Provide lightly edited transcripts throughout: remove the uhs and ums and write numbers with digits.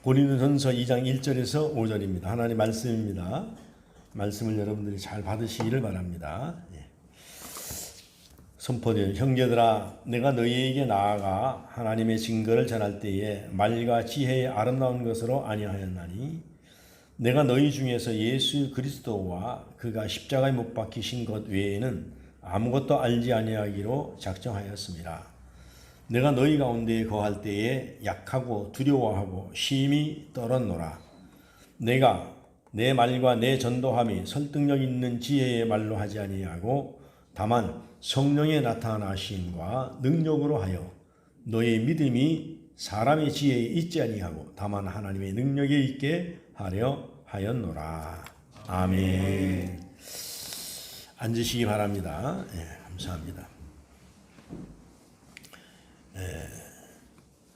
고린도전서 2장 1절에서 5절입니다. 하나님 말씀입니다. 말씀을 여러분들이 잘 받으시기를 바랍니다. 선포되어 형제들아 내가 너희에게 나아가 하나님의 증거를 전할 때에 말과 지혜의 아름다운 것으로 아니하였나니 내가 너희 중에서 예수 그리스도와 그가 십자가에 못 박히신 것 외에는 아무것도 알지 아니하기로 작정하였습니다. 내가 너희 가운데 거할 때에 약하고 두려워하고 심히 떨었노라. 내가 내 말과 내 전도함이 설득력 있는 지혜의 말로 하지 아니하고 다만 성령의 나타나심과 능력으로 하여 너희 믿음이 사람의 지혜에 있지 아니하고 다만 하나님의 능력에 있게 하려 하였노라. 아멘. 앉으시기 바랍니다. 감사합니다.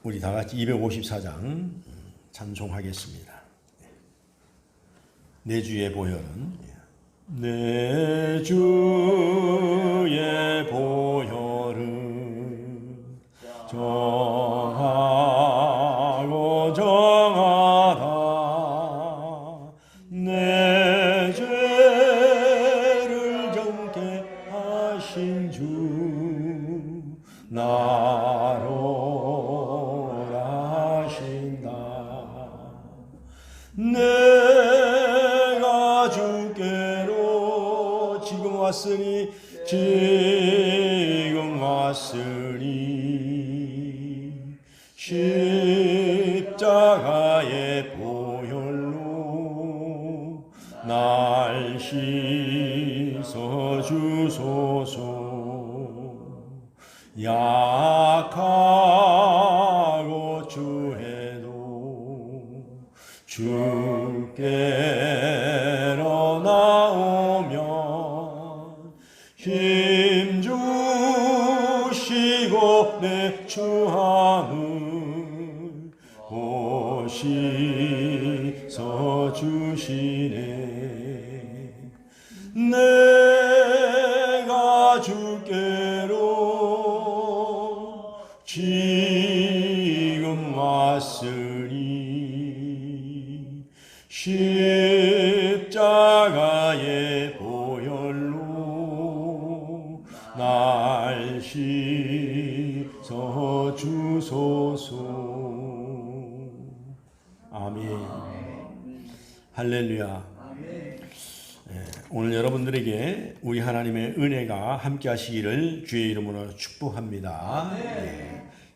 우리 다 같이 254장 찬송하겠습니다. 내 주의 보혈은 내 주의 보혈은 정하고 정하다 내 죄를 정케 하신 주 나로 하신다. 내가 주께로 지금 왔으니 십자가의 보혈로 날 씻어 주소서. 약하고 주해도 주께로 나오면 힘 주시고 내 주함을 오시서 주시네. 내가 주께로 지금 왔으니 십자가의 보혈로 날 씻어 주소서. 아멘. 할렐루야. 오늘 여러분들에게 우리 하나님의 은혜가 함께 하시기를 주의 이름으로 축복합니다.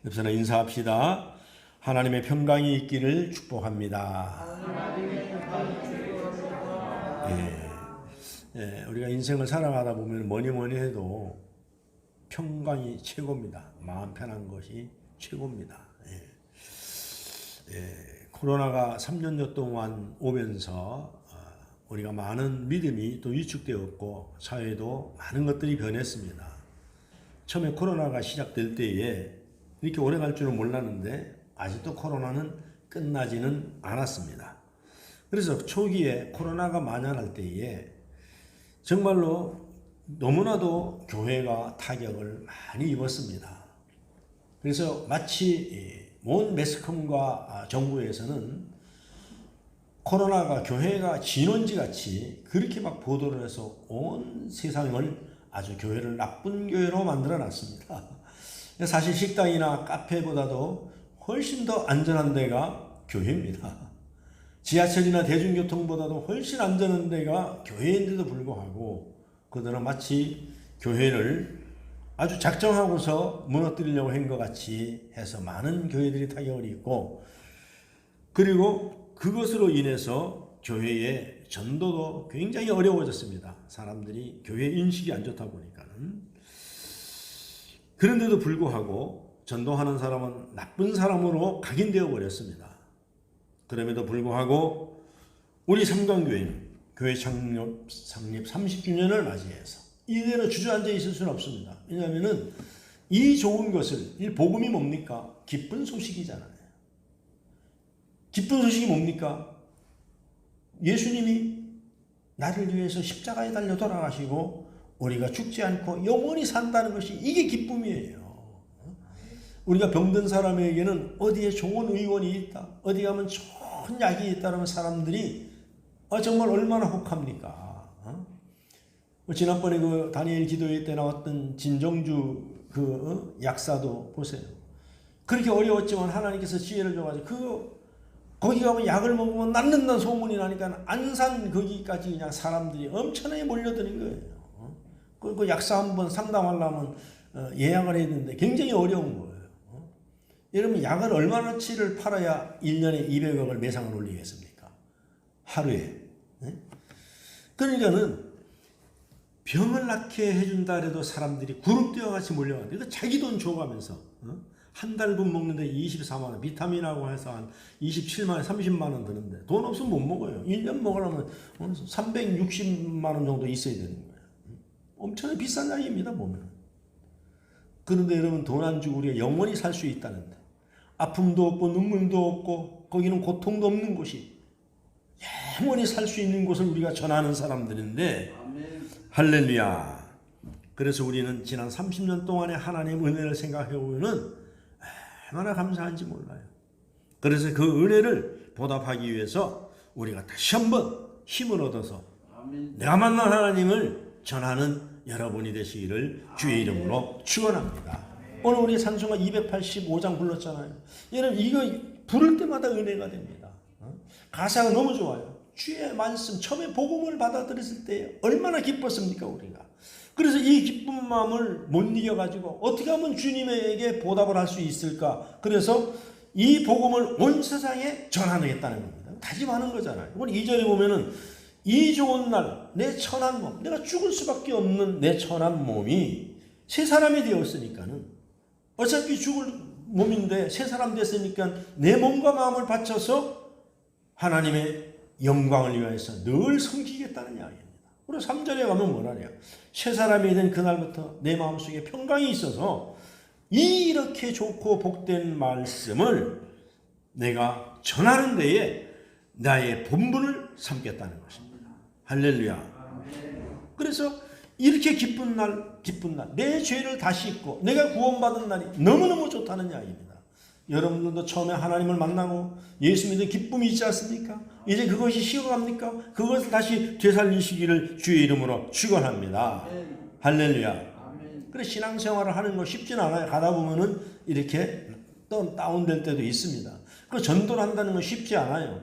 옆서로 인사합시다. 하나님의 평강이 있기를 축복합니다. 우리가 인생을 살아가다 보면 뭐니 해도 평강이 최고입니다. 마음 편한 것이 최고입니다. 코로나가 3년여 동안 오면서 우리가 많은 믿음이 또 위축되었고 사회도 많은 것들이 변했습니다. 처음에 코로나가 시작될 때에 이렇게 오래 갈 줄은 몰랐는데 아직도 코로나는 끝나지는 않았습니다. 그래서 초기에 코로나가 만연할 때에 정말로 너무나도 교회가 타격을 많이 입었습니다. 그래서 마치 온 매스컴과 정부에서는 코로나가 교회가 진원지같이 그렇게 막 보도를 해서 온 세상을 아주 교회를 나쁜 교회로 만들어 놨습니다. 사실 식당이나 카페보다도 훨씬 더 안전한 데가 교회입니다. 지하철이나 대중교통보다도 훨씬 안전한 데가 교회인데도 불구하고 그들은 마치 교회를 아주 작정하고서 무너뜨리려고 한 것 같이 해서 많은 교회들이 타격을 입고 그리고 그것으로 인해서 교회의 전도도 굉장히 어려워졌습니다. 사람들이 교회 인식이 안 좋다 보니까는. 그런데도 불구하고 전도하는 사람은 나쁜 사람으로 각인되어 버렸습니다. 그럼에도 불구하고 우리 삼강교회는 교회 창립 30주년을 맞이해서 이대로 주저앉아 있을 수는 없습니다. 왜냐하면 이 좋은 것을, 이 복음이 뭡니까? 기쁜 소식이잖아요. 기쁜 소식이 뭡니까? 예수님이 나를 위해서 십자가에 달려 돌아가시고 우리가 죽지 않고 영원히 산다는 것이 이게 기쁨이에요. 우리가 병든 사람에게는 어디에 좋은 의원이 있다. 어디 가면 좋은 약이 있다면 사람들이 정말 얼마나 혹합니까? 지난번에 그 다니엘 기도회 때 나왔던 진정주 약사도 보세요. 그렇게 어려웠지만 하나님께서 지혜를 줘가지고 거기 가면 약을 먹으면 낫는다는 소문이 나니까 안산 거기까지 그냥 사람들이 엄청나게 몰려드는 거예요. 그 약사 한번 상담하려면 예약을 해야 되는데 굉장히 어려운 거예요. 여러분 약을 얼마나치를 팔아야 1년에 200억을 매상을 올리겠습니까? 하루에. 그러니까는 병을 낫게 해준다 해도 사람들이 구름대와 같이 몰려가는데 그 자기 돈 줘가면서 한 달분 먹는데 24만 원, 비타민하고 해서 한 27만 원, 30만 원 드는데 돈 없으면 못 먹어요. 1년 먹으려면 360만 원 정도 있어야 되는 거예요. 엄청나게 비싼 약입니다, 보면. 그런데 여러분 돈 안 주고 우리가 영원히 살 수 있다는데 아픔도 없고 눈물도 없고 거기는 고통도 없는 곳이 영원히 살 수 있는 곳을 우리가 전하는 사람들인데 아멘. 할렐루야. 그래서 우리는 지난 30년 동안의 하나님의 은혜를 생각해 보면은 얼마나 감사한지 몰라요. 그래서 그 은혜를 보답하기 위해서 우리가 다시 한번 힘을 얻어서 아멘. 내가 만난 하나님을 전하는 여러분이 되시기를 주의 이름으로 축원합니다. 오늘 우리 찬송가 285장 불렀잖아요. 여러분 이거 부를 때마다 은혜가 됩니다. 가사가 너무 좋아요. 주의 말씀 처음에 복음을 받아들였을 때 얼마나 기뻤습니까 우리가. 그래서 이 기쁜 마음을 못 이겨가지고 어떻게 하면 주님에게 보답을 할 수 있을까. 그래서 이 복음을 온 세상에 전하겠다는 겁니다. 다짐하는 거잖아요. 오늘 2절에 보면은 이 좋은 날 내 천한 몸, 내가 죽을 수밖에 없는 내 천한 몸이 새 사람이 되었으니까는 어차피 죽을 몸인데 새 사람 됐으니까 내 몸과 마음을 바쳐서 하나님의 영광을 위해서 늘 섬기겠다는 이야기입니다. 그리고 3절에 가면 뭐라냐. 새 사람이 된 그날부터 내 마음속에 평강이 있어서 이렇게 좋고 복된 말씀을 내가 전하는 데에 나의 본분을 삼겠다는 것입니다. 할렐루야. 그래서 이렇게 기쁜 날, 내 죄를 다 씻고 내가 구원받은 날이 너무너무 좋다는 이야기입니다. 여러분들도 처음에 하나님을 만나고 예수 믿는 기쁨이 있지 않습니까? 이제 그것이 식어갑니까? 그것을 다시 되살리시기를 주의 이름으로 축원합니다. 할렐루야. 그래 신앙생활을 하는 거 쉽진 않아요. 가다 보면은 이렇게 또 다운될 때도 있습니다. 그 전도를 한다는 건 쉽지 않아요.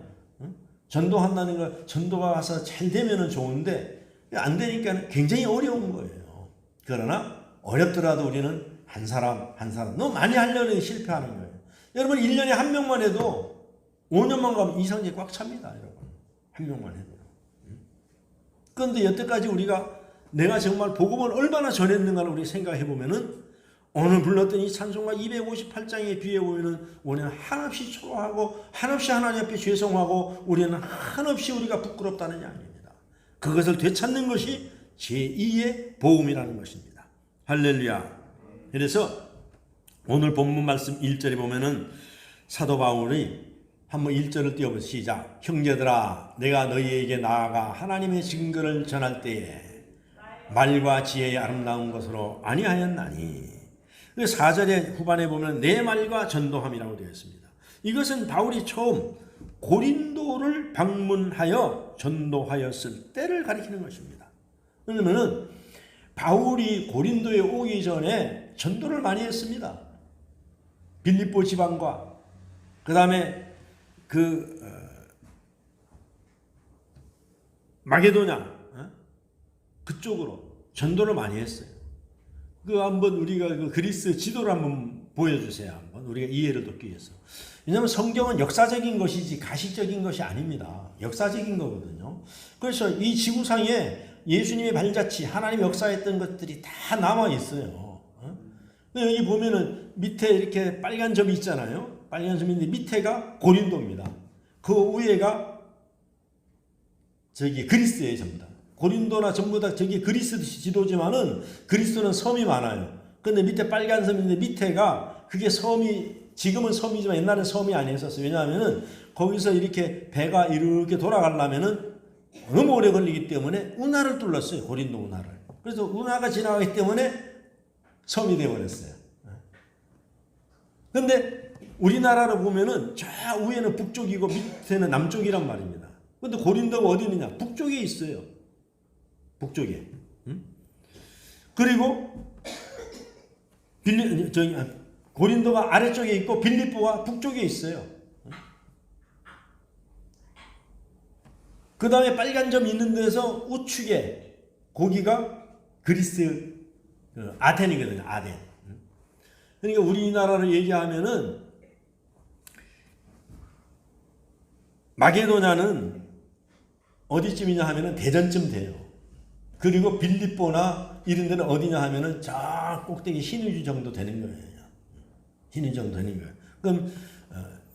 전도한다는 거 전도가 가서 잘 되면은 좋은데 안 되니까 굉장히 어려운 거예요. 그러나 어렵더라도 우리는 한 사람 너무 많이 하려니 실패하는 거예요. 여러분 1년에 한 명만 해도 5년만 가면 이상제 꽉 찹니다. 여러분 한 명만 해도. 그런데 여태까지 우리가 내가 정말 복음을 얼마나 전했는가를 우리 생각해 보면은 오늘 불렀던 이 찬송가 258장에 비해 보면은 우리는 한없이 초라하고 한없이 하나님 앞에 죄송하고 우리는 한없이 우리가 부끄럽다는 이야기입니다. 그것을 되찾는 것이 제2의 복음이라는 것입니다. 할렐루야. 그래서 오늘 본문 말씀 1절에 보면은 사도 바울이 한번 1절을 띄워보세요. 시작. 형제들아 내가 너희에게 나아가 하나님의 증거를 전할 때에 말과 지혜의 아름다운 것으로 아니하였나니 4절의 후반에 보면 내 말과 전도함이라고 되어 있습니다. 이것은 바울이 처음 고린도를 방문하여 전도하였을 때를 가리키는 것입니다. 왜냐하면 바울이 고린도에 오기 전에 전도를 많이 했습니다. 빌립보 지방과 그 다음에 마게도냐 그쪽으로 전도를 많이 했어요. 한번 우리가 그리스 지도를 한번 보여주세요. 한번 우리가 이해를 돕기 위해서. 왜냐하면 성경은 역사적인 것이지 가시적인 것이 아닙니다. 역사적인 거거든요. 그래서 이 지구상에 예수님의 발자취, 하나님 역사했던 것들이 다 남아 있어요. 여기 보면은 밑에 이렇게 빨간 점이 있잖아요. 빨간 점인데 밑에가 고린도입니다. 그 위에가 그리스의 점이다. 고린도나 전부 다 저기 그리스 지도지만은 그리스도는 섬이 많아요. 근데 밑에 빨간 섬인데 밑에가 그게 섬이 지금은 섬이지만 옛날엔 섬이 아니었었어요. 왜냐하면은 거기서 이렇게 배가 이렇게 돌아가려면은 너무 오래 걸리기 때문에 운하를 뚫었어요. 고린도 운하를. 그래서 운하가 지나가기 때문에 섬이 되어버렸어요. 근데 우리나라로 보면은 저 위에는 북쪽이고 밑에는 남쪽이란 말입니다. 근데 고린도가 어디 있느냐? 북쪽에 있어요. 북쪽에. 그리고 고린도가 아래쪽에 있고 빌립보가 북쪽에 있어요. 그 다음에 빨간 점 있는 데서 우측에 거기가 그리스 아덴이거든요. 아덴. 그러니까 우리나라를 얘기하면은 마게도냐는 어디쯤이냐 하면은 대전쯤 돼요. 그리고 빌립보나 이런 데는 어디냐 하면은 저 꼭대기 신의주 정도 되는 거예요. 신의주 정도 되는 거예요. 그럼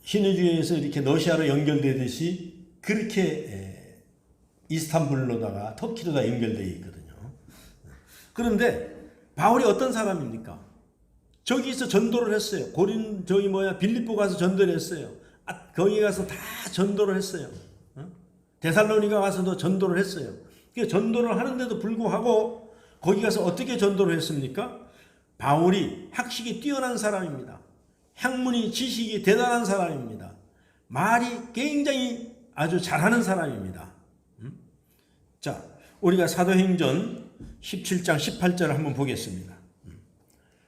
신의주에서 이렇게 러시아로 연결되듯이 그렇게 이스탄불로다가 터키도 다 연결되어 있거든요. 그런데 바울이 어떤 사람입니까? 저기서 전도를 했어요. 빌립보 가서 전도를 했어요. 거기 가서 다 전도를 했어요. 데살로니가 가서도 전도를 했어요. 전도를 하는데도 불구하고 거기 가서 어떻게 전도를 했습니까? 바울이 학식이 뛰어난 사람입니다. 학문이 지식이 대단한 사람입니다. 말이 굉장히 아주 잘하는 사람입니다. 자, 우리가 사도행전 17장 18절을 한번 보겠습니다.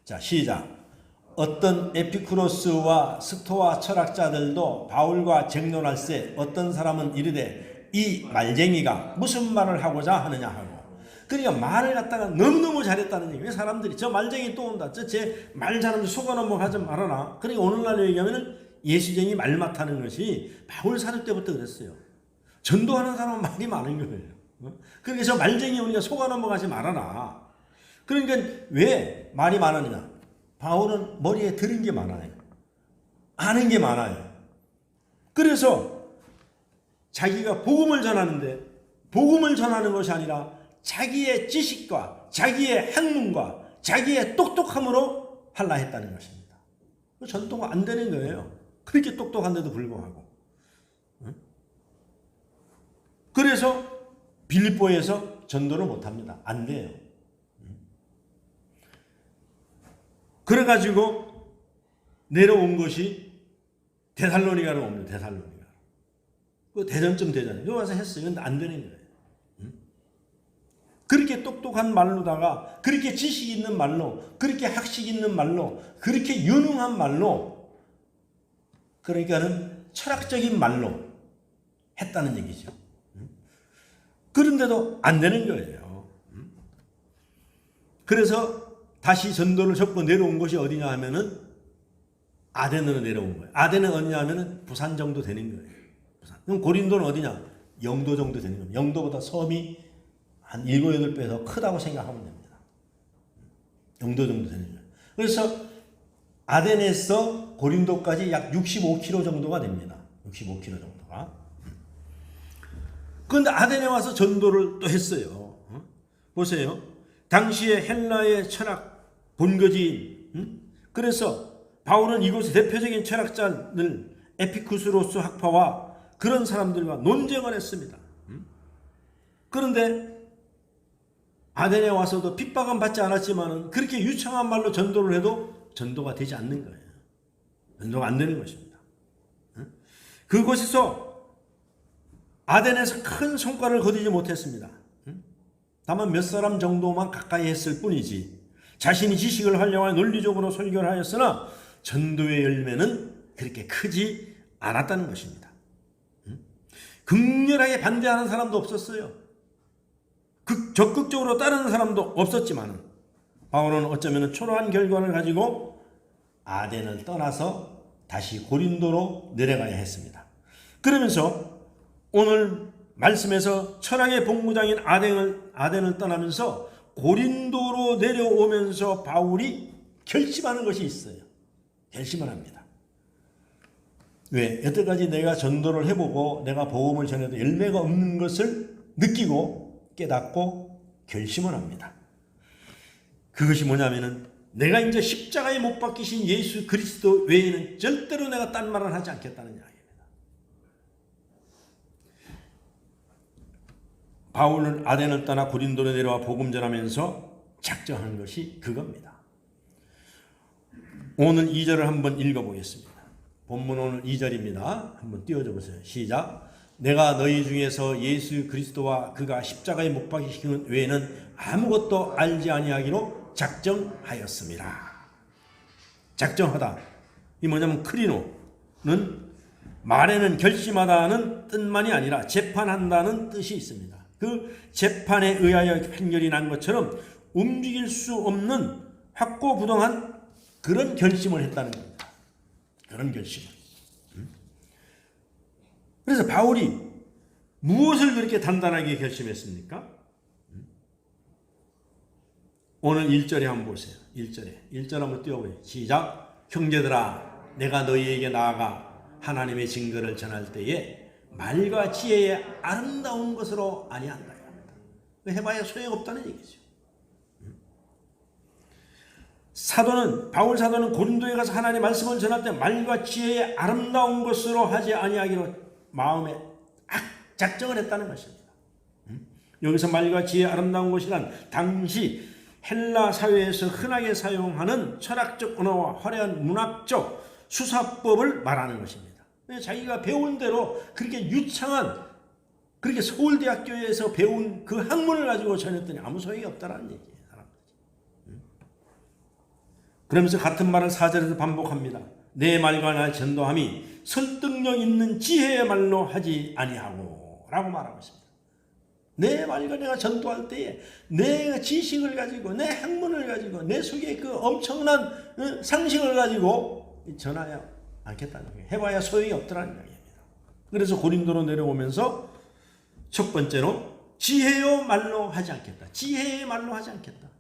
자, 시작. 어떤 에피쿠로스와 스토아 철학자들도 바울과 쟁론할세 어떤 사람은 이르되 이 말쟁이가 무슨 말을 하고자 하느냐 하고. 그러니까 말을 갖다가 너무너무 잘했다는 얘기예요. 사람들이 저 말쟁이 또 온다. 제 말 잘하면 속아 넘어가지 말아라. 그러니까 오늘날 얘기하면 예수쟁이 말 맡하는 것이 바울 사도 때부터 그랬어요. 전도하는 사람은 말이 많은 거예요. 그러니까 저 말쟁이 우리가 속아 넘어가지 말아라. 그러니까 왜 말이 많았느냐? 바울은 머리에 들은 게 많아요. 아는 게 많아요. 그래서 자기가 복음을 전하는데 복음을 전하는 것이 아니라 자기의 지식과 자기의 학문과 자기의 똑똑함으로 하려 했다는 것입니다. 전도가 안 되는 거예요. 그렇게 똑똑한데도 불구하고. 그래서 빌립보에서 전도를 못합니다. 안 돼요. 그래가지고 내려온 것이 데살로니가로 옵니다. 데살로니가. 그 대전쯤 되잖아요. 여기 와서 했어요. 근데 안 되는 거예요. 그렇게 똑똑한 말로다가 그렇게 지식 있는 말로 그렇게 학식 있는 말로 그렇게 유능한 말로 그러니까는 철학적인 말로 했다는 얘기죠. 그런데도 안 되는 거예요. 그래서 다시 전도를 접고 내려온 곳이 어디냐 하면은 아덴으로 내려온 거예요. 아덴은 어디냐 하면은 부산 정도 되는 거예요. 부산. 그럼 고린도는 어디냐? 영도 정도 되는 겁니다. 영도보다 섬이 한 7, 8배 더 크다고 생각하면 됩니다. 영도 정도 되는 거예요. 그래서 아덴에서 고린도까지 약 65km 정도가 됩니다. 65km 정도가. 그런데 아덴에 와서 전도를 또 했어요. 보세요. 당시에 헬라의 철학 본거지인 그래서 바울은 이곳의 대표적인 철학자들 에피쿠스로스 학파와 그런 사람들과 논쟁을 했습니다. 그런데 아덴에 와서도 핍박은 받지 않았지만 그렇게 유창한 말로 전도를 해도 전도가 되지 않는 거예요. 전도가 안 되는 것입니다. 그곳에서 아덴에서 큰 성과를 거두지 못했습니다. 다만 몇 사람 정도만 가까이 했을 뿐이지 자신이 지식을 활용하여 논리적으로 설교를 하였으나 전도의 열매는 그렇게 크지 않았다는 것입니다. 극렬하게 반대하는 사람도 없었어요. 적극적으로 따르는 사람도 없었지만 바울은 어쩌면 초라한 결과를 가지고 아덴을 떠나서 다시 고린도로 내려가야 했습니다. 그러면서 오늘 말씀에서 철학의 본부장인 아덴을 떠나면서 고린도로 내려오면서 바울이 결심하는 것이 있어요. 결심을 합니다. 왜? 여태까지 내가 전도를 해보고 내가 복음을 전해도 열매가 없는 것을 느끼고 깨닫고 결심을 합니다. 그것이 뭐냐면은 내가 이제 십자가에 못 박히신 예수 그리스도 외에는 절대로 내가 딴 말을 하지 않겠다는 이야기입니다. 바울은 아덴을 떠나 고린도로 내려와 복음 전하면서 작정한 것이 그겁니다. 오늘 2절을 한번 읽어보겠습니다. 본문 오늘 2절입니다. 한번 띄워줘 보세요. 시작. 내가 너희 중에서 예수 그리스도와 그가 십자가에 못 박히신 외에는 아무것도 알지 아니하기로 작정하였습니다. 작정하다. 이 뭐냐면 크리노는 말에는 결심하다는 뜻만이 아니라 재판한다는 뜻이 있습니다. 그 재판에 의하여 판결이 난 것처럼 움직일 수 없는 확고부동한 그런 결심을 했다는 겁니다. 그런 결심을. 그래서 바울이 무엇을 그렇게 단단하게 결심했습니까? 오늘 1절에 한번 보세요. 1절 한번 띄워보세요. 시작. 형제들아, 내가 너희에게 나아가 하나님의 증거를 전할 때에 말과 지혜의 아름다운 것으로 아니한다. 해봐야 소용없다는 얘기죠. 바울 사도는 고린도에 가서 하나님의 말씀을 전할 때 말과 지혜의 아름다운 것으로 하지 아니하기로 마음에 작정을 했다는 것입니다. 여기서 말과 지혜의 아름다운 것이란 당시 헬라 사회에서 흔하게 사용하는 철학적 언어와 화려한 문학적 수사법을 말하는 것입니다. 자기가 배운 대로 그렇게 유창한, 그렇게 서울대학교에서 배운 그 학문을 가지고 전했더니 아무 소용이 없다는 얘기예요. 그러면서 같은 말을 4절에서 반복합니다. 내 말과 나의 전도함이 설득력 있는 지혜의 말로 하지 아니하고 라고 말하고 있습니다. 내 말과 내가 전도할 때에 내 지식을 가지고, 내 학문을 가지고, 내 속에 그 엄청난 상식을 가지고 전하여 않겠다는 거예요. 해봐야 소용이 없더라는 이야기입니다. 그래서 고린도로 내려오면서 첫 번째로 지혜의 말로 하지 않겠다. 지혜의 말로 하지 않겠다.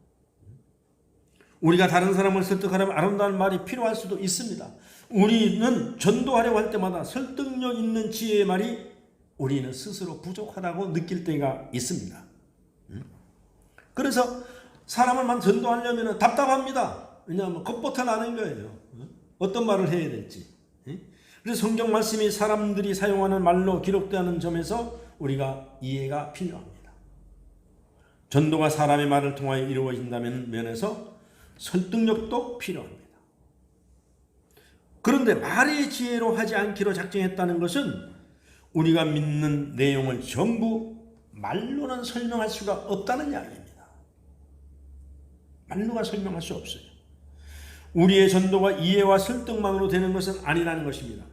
우리가 다른 사람을 설득하려면 아름다운 말이 필요할 수도 있습니다. 우리는 전도하려고 할 때마다 설득력 있는 지혜의 말이 우리는 스스로 부족하다고 느낄 때가 있습니다. 그래서 사람을 전도하려면 답답합니다. 왜냐하면 겁부터 나는 거예요. 어떤 말을 해야 될지. 그래서 성경 말씀이 사람들이 사용하는 말로 기록되는 점에서 우리가 이해가 필요합니다. 전도가 사람의 말을 통하여 이루어진다는 면에서 설득력도 필요합니다. 그런데 말의 지혜로 하지 않기로 작정했다는 것은 우리가 믿는 내용을 전부 말로는 설명할 수가 없다는 이야기입니다. 말로가 설명할 수 없어요. 우리의 전도가 이해와 설득만으로 되는 것은 아니라는 것입니다.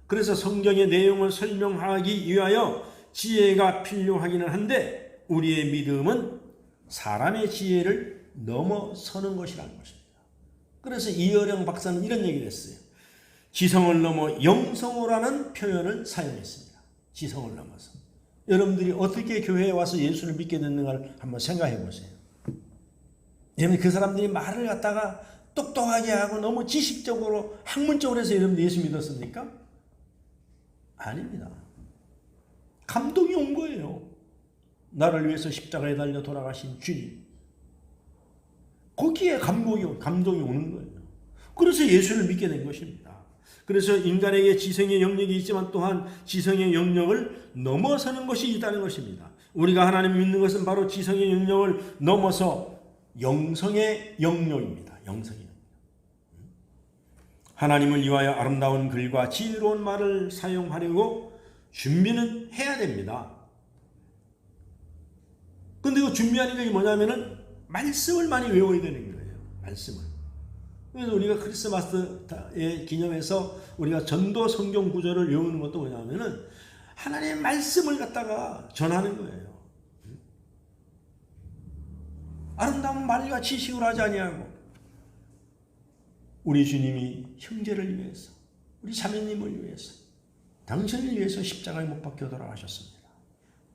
그래서 성경의 내용을 설명하기 위하여 지혜가 필요하기는 한데 우리의 믿음은 사람의 지혜를 넘어서는 것이라는 것입니다. 그래서 이어령 박사는 이런 얘기를 했어요. 지성을 넘어 영성으로라는 표현을 사용했습니다. 지성을 넘어서. 여러분들이 어떻게 교회에 와서 예수를 믿게 됐는가를 한번 생각해 보세요. 여러분 그 사람들이 말을 갖다가 똑똑하게 하고 너무 지식적으로 학문적으로 해서 여러분들 예수 믿었습니까? 아닙니다. 감동이 온 거예요. 나를 위해서 십자가에 달려 돌아가신 주님. 거기에 감동이 오는 거예요. 그래서 예수를 믿게 된 것입니다. 그래서 인간에게 지성의 영역이 있지만 또한 지성의 영역을 넘어서는 것이 있다는 것입니다. 우리가 하나님 믿는 것은 바로 지성의 영역을 넘어서 영성의 영역입니다. 영성의 영역. 하나님을 위하여 아름다운 글과 지혜로운 말을 사용하려고 준비는 해야 됩니다. 근데 그 준비하는 게 뭐냐면은 말씀을 많이 외워야 되는 거예요. 말씀을. 그래서 우리가 크리스마스의 기념해서 우리가 전도 성경 구절을 외우는 것도 뭐냐면은 하나님의 말씀을 갖다가 전하는 거예요. 아름다운 말과 지식으로 하지 아니하고 우리 주님이 형제를 위해서, 우리 자매님을 위해서, 당신을 위해서 십자가에 못 박혀 돌아가셨습니다.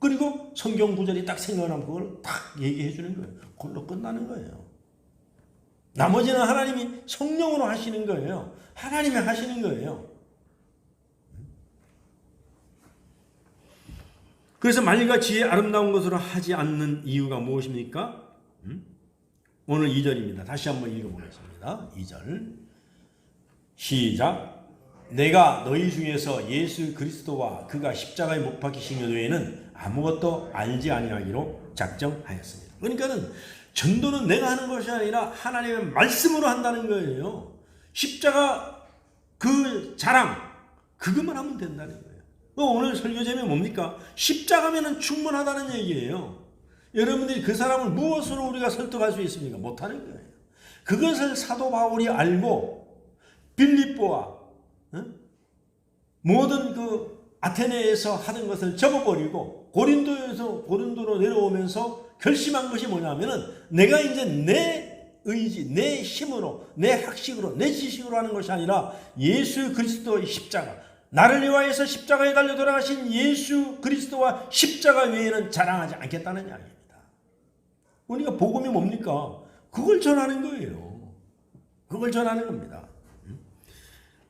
그리고 성경 구절이 딱 생각나면 그걸 딱 얘기해 주는 거예요. 그걸로 끝나는 거예요. 나머지는 하나님이 성령으로 하시는 거예요. 하나님이 하시는 거예요. 그래서 말과 지혜 아름다운 것으로 하지 않는 이유가 무엇입니까? 오늘 2절입니다. 다시 한번 읽어보겠습니다. 2절 시작. 내가 너희 중에서 예수 그리스도와 그가 십자가에 못 박히신 것 외에는 아무것도 알지 아니하기로 작정하였습니다. 그러니까는 전도는 내가 하는 것이 아니라 하나님의 말씀으로 한다는 거예요. 십자가 그 자랑, 그것만 하면 된다는 거예요. 오늘 설교 제목이 뭡니까? 십자가면은 충분하다는 얘기예요. 여러분들이 그 사람을 무엇으로 우리가 설득할 수 있습니까? 못하는 거예요. 그것을 사도 바울이 알고 빌립보와 모든 그 아테네에서 하던 것을 접어버리고 고린도로 내려오면서 결심한 것이 뭐냐면은 내가 이제 내 의지, 내 힘으로, 내 학식으로, 내 지식으로 하는 것이 아니라 예수 그리스도의 십자가, 나를 위하여서 십자가에 달려 돌아가신 예수 그리스도와 십자가 외에는 자랑하지 않겠다는 이야기입니다. 우리가 복음이 뭡니까? 그걸 전하는 거예요. 그걸 전하는 겁니다.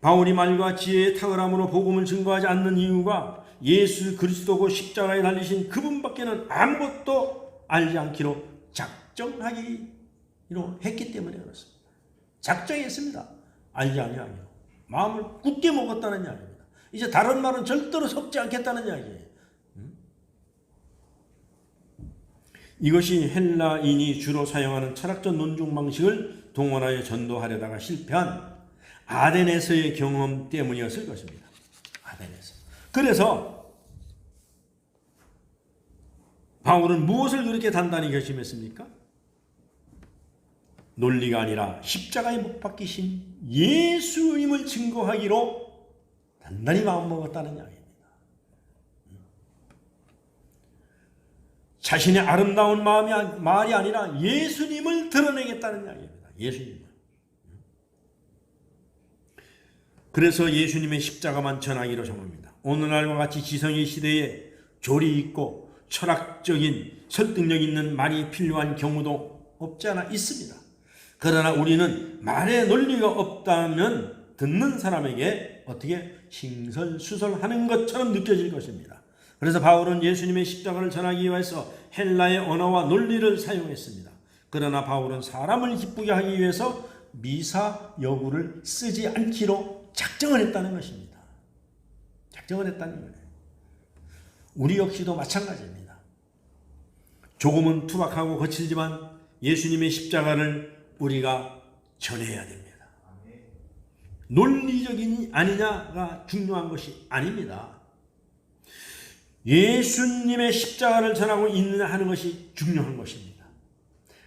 바울이 말과 지혜의 탁월함으로 복음을 증거하지 않는 이유가 예수 그리스도고 십자가에 달리신 그분밖에는 아무것도 알지 않기로 작정하기로 했기 때문에 그렇습니다. 작정했습니다. 알지 아니하기로. 마음을 굳게 먹었다는 이야기입니다. 이제 다른 말은 절대로 섞지 않겠다는 이야기예요. 이것이 헬라인이 주로 사용하는 철학적 논중 방식을 동원하여 전도하려다가 실패한 아덴에서의 경험 때문이었을 것입니다. 아덴에서. 그래서 바울은 무엇을 그렇게 단단히 결심했습니까? 논리가 아니라 십자가에 못 박히신 예수님을 증거하기로 단단히 마음먹었다는 이야기입니다. 자신의 아름다운 말이 아니라 예수님을 드러내겠다는 이야기입니다. 예수님을. 그래서 예수님의 십자가만 전하기로 정합니다. 오늘날과 같이 지성의 시대에 조리 있고 철학적인 설득력 있는 말이 필요한 경우도 없지 않아 있습니다. 그러나 우리는 말의 논리가 없다면 듣는 사람에게 어떻게 싱설수설하는 것처럼 느껴질 것입니다. 그래서 바울은 예수님의 십자가를 전하기 위해서 헬라의 언어와 논리를 사용했습니다. 그러나 바울은 사람을 기쁘게 하기 위해서 미사 여구를 쓰지 않기로 작정을 했다는 것입니다. 작정을 했다는 거예요. 우리 역시도 마찬가지입니다. 조금은 투박하고 거칠지만 예수님의 십자가를 우리가 전해야 됩니다. 논리적인 아니냐가 중요한 것이 아닙니다. 예수님의 십자가를 전하고 있느냐 하는 것이 중요한 것입니다.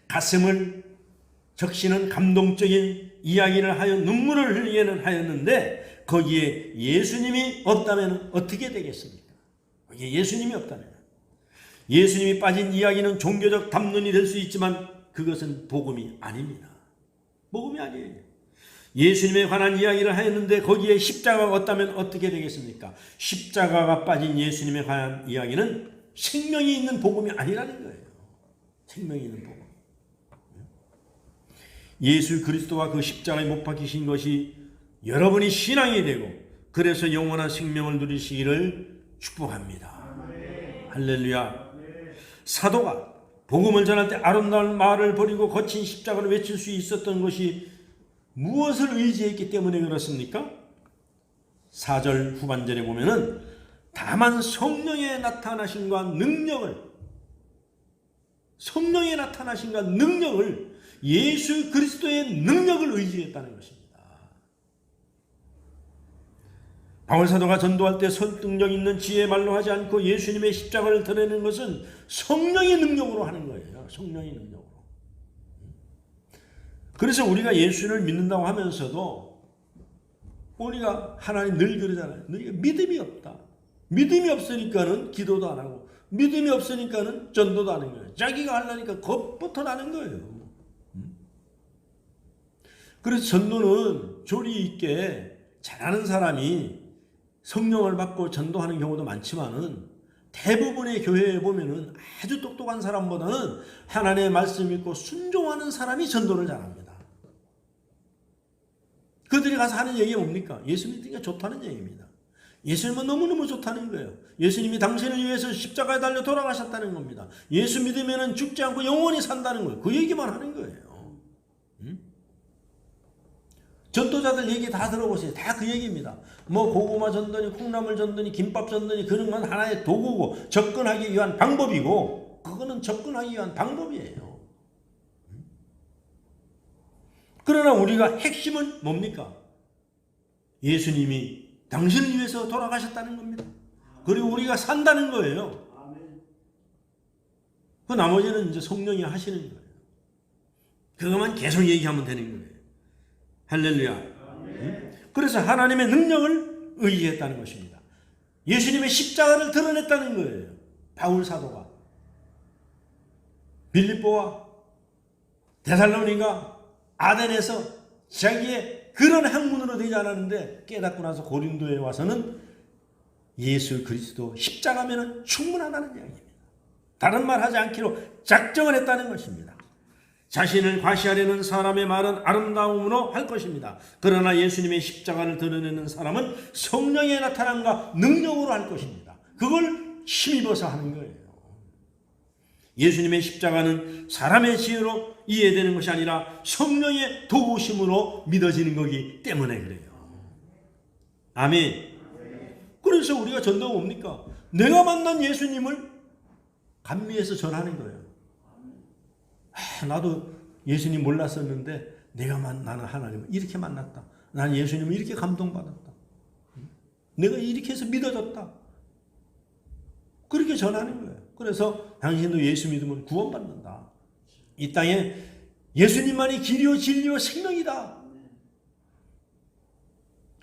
가슴을 적시는 감동적인 이야기를 하여 눈물을 흘리게는 하였는데 거기에 예수님이 없다면 어떻게 되겠습니까? 거기에 예수님이 없다면 예수님이 빠진 이야기는 종교적 담론이 될 수 있지만 그것은 복음이 아닙니다. 복음이 아니에요. 예수님에 관한 이야기를 하였는데 거기에 십자가가 없다면 어떻게 되겠습니까? 십자가가 빠진 예수님에 관한 이야기는 생명이 있는 복음이 아니라는 거예요. 생명이 있는 복음. 예수 그리스도와 그 십자가에 못 박히신 것이 여러분이 신앙이 되고 그래서 영원한 생명을 누리시기를 축복합니다. 할렐루야. 사도가 복음을 전할 때 아름다운 말을 버리고 거친 십자가를 외칠 수 있었던 것이 무엇을 의지했기 때문에 그렇습니까? 4절 후반절에 보면은 다만 성령의 나타나심과 능력을 예수 그리스도의 능력을 의지했다는 것입니다. 바울 사도가 전도할 때 설득력 있는 지혜의 말로 하지 않고 예수님의 십자가를 드러내는 것은 성령의 능력으로 하는 거예요. 성령의 능력으로. 그래서 우리가 예수를 믿는다고 하면서도 우리가 하나님 늘 그러잖아요. 너희가 믿음이 없다. 믿음이 없으니까는 기도도 안 하고 믿음이 없으니까는 전도도 안 하는 거예요. 자기가 하려니까 겁부터 나는 거예요. 그래서 전도는 조리 있게 잘하는 사람이 성령을 받고 전도하는 경우도 많지만은 대부분의 교회에 보면은 아주 똑똑한 사람보다는 하나님의 말씀 믿고 순종하는 사람이 전도를 잘합니다. 그들이 가서 하는 얘기가 뭡니까? 예수 믿으니까 좋다는 얘기입니다. 예수님은 너무너무 좋다는 거예요. 예수님이 당신을 위해서 십자가에 달려 돌아가셨다는 겁니다. 예수 믿으면 죽지 않고 영원히 산다는 거예요. 그 얘기만 하는 거예요. 전도자들 얘기 다 들어보세요. 다 그 얘기입니다. 뭐 고구마 전도니 콩나물 전도니 김밥 전도니 그런 건 하나의 도구고 접근하기 위한 방법이고 그거는 접근하기 위한 방법이에요. 그러나 우리가 핵심은 뭡니까? 예수님이 당신을 위해서 돌아가셨다는 겁니다. 그리고 우리가 산다는 거예요. 그 나머지는 이제 성령이 하시는 거예요. 그것만 계속 얘기하면 되는 거예요. 할렐루야. 그래서 하나님의 능력을 의지했다는 것입니다. 예수님의 십자가를 드러냈다는 거예요. 바울 사도가 빌립보와 데살로니가 아덴에서 자기의 그런 학문으로 되지 않았는데 깨닫고 나서 고린도에 와서는 예수 그리스도 십자가면 충분하다는 이야기입니다. 다른 말 하지 않기로 작정을 했다는 것입니다. 자신을 과시하려는 사람의 말은 아름다움으로 할 것입니다. 그러나 예수님의 십자가를 드러내는 사람은 성령의 나타남과 능력으로 할 것입니다. 그걸 힘입어서 하는 거예요. 예수님의 십자가는 사람의 지혜로 이해되는 것이 아니라 성령의 도우심으로 믿어지는 거기 때문에 그래요. 아멘. 그래서 우리가 전도가 뭡니까? 내가 만난 예수님을 감미해서 전하는 거예요. 나도 예수님 몰랐었는데 나는 하나님을 이렇게 만났다. 나는 예수님을 이렇게 감동받았다. 내가 이렇게 해서 믿어졌다. 그렇게 전하는 거예요. 그래서 당신도 예수 믿으면 구원받는다. 이 땅에 예수님만이 길이요 진리요 생명이다.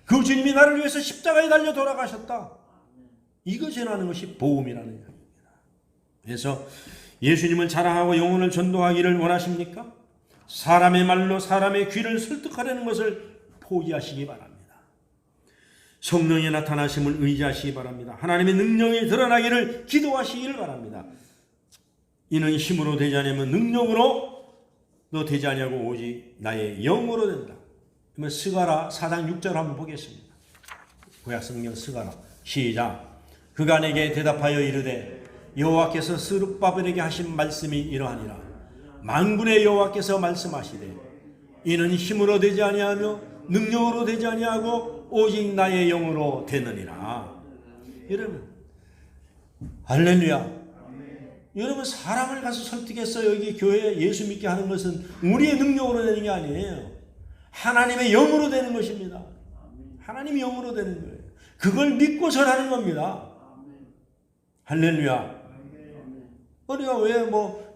그 주님이 나를 위해서 십자가에 달려 돌아가셨다. 이거 전하는 것이 복음이라는 이야기입니다. 그래서 예수님을 자랑하고 영혼을 전도하기를 원하십니까? 사람의 말로 사람의 귀를 설득하려는 것을 포기하시기 바랍니다. 성령의 나타나심을 의지하시기 바랍니다. 하나님의 능력이 드러나기를 기도하시기를 바랍니다. 이는 힘으로 되지 않으면 능력으로 너 되지 아니하고 오직 나의 영으로 된다. 그러면 스가랴 4장 6절 한번 보겠습니다. 구약 성경 스가랴 시작. 그가 내게 대답하여 이르되 여호와께서 스룹바벨에게 하신 말씀이 이러하니라. 만군의 여호와께서 말씀하시되 이는 힘으로 되지 아니하며 능력으로 되지 아니하고 오직 나의 영으로 되느니라. 여러분 할렐루야. 여러분 사람을 가서 설득해서 여기 교회에 예수 믿게 하는 것은 우리의 능력으로 되는 게 아니에요. 하나님의 영으로 되는 것입니다. 하나님의 영으로 되는 거예요. 그걸 믿고 전하는 겁니다. 할렐루야. 우리가 왜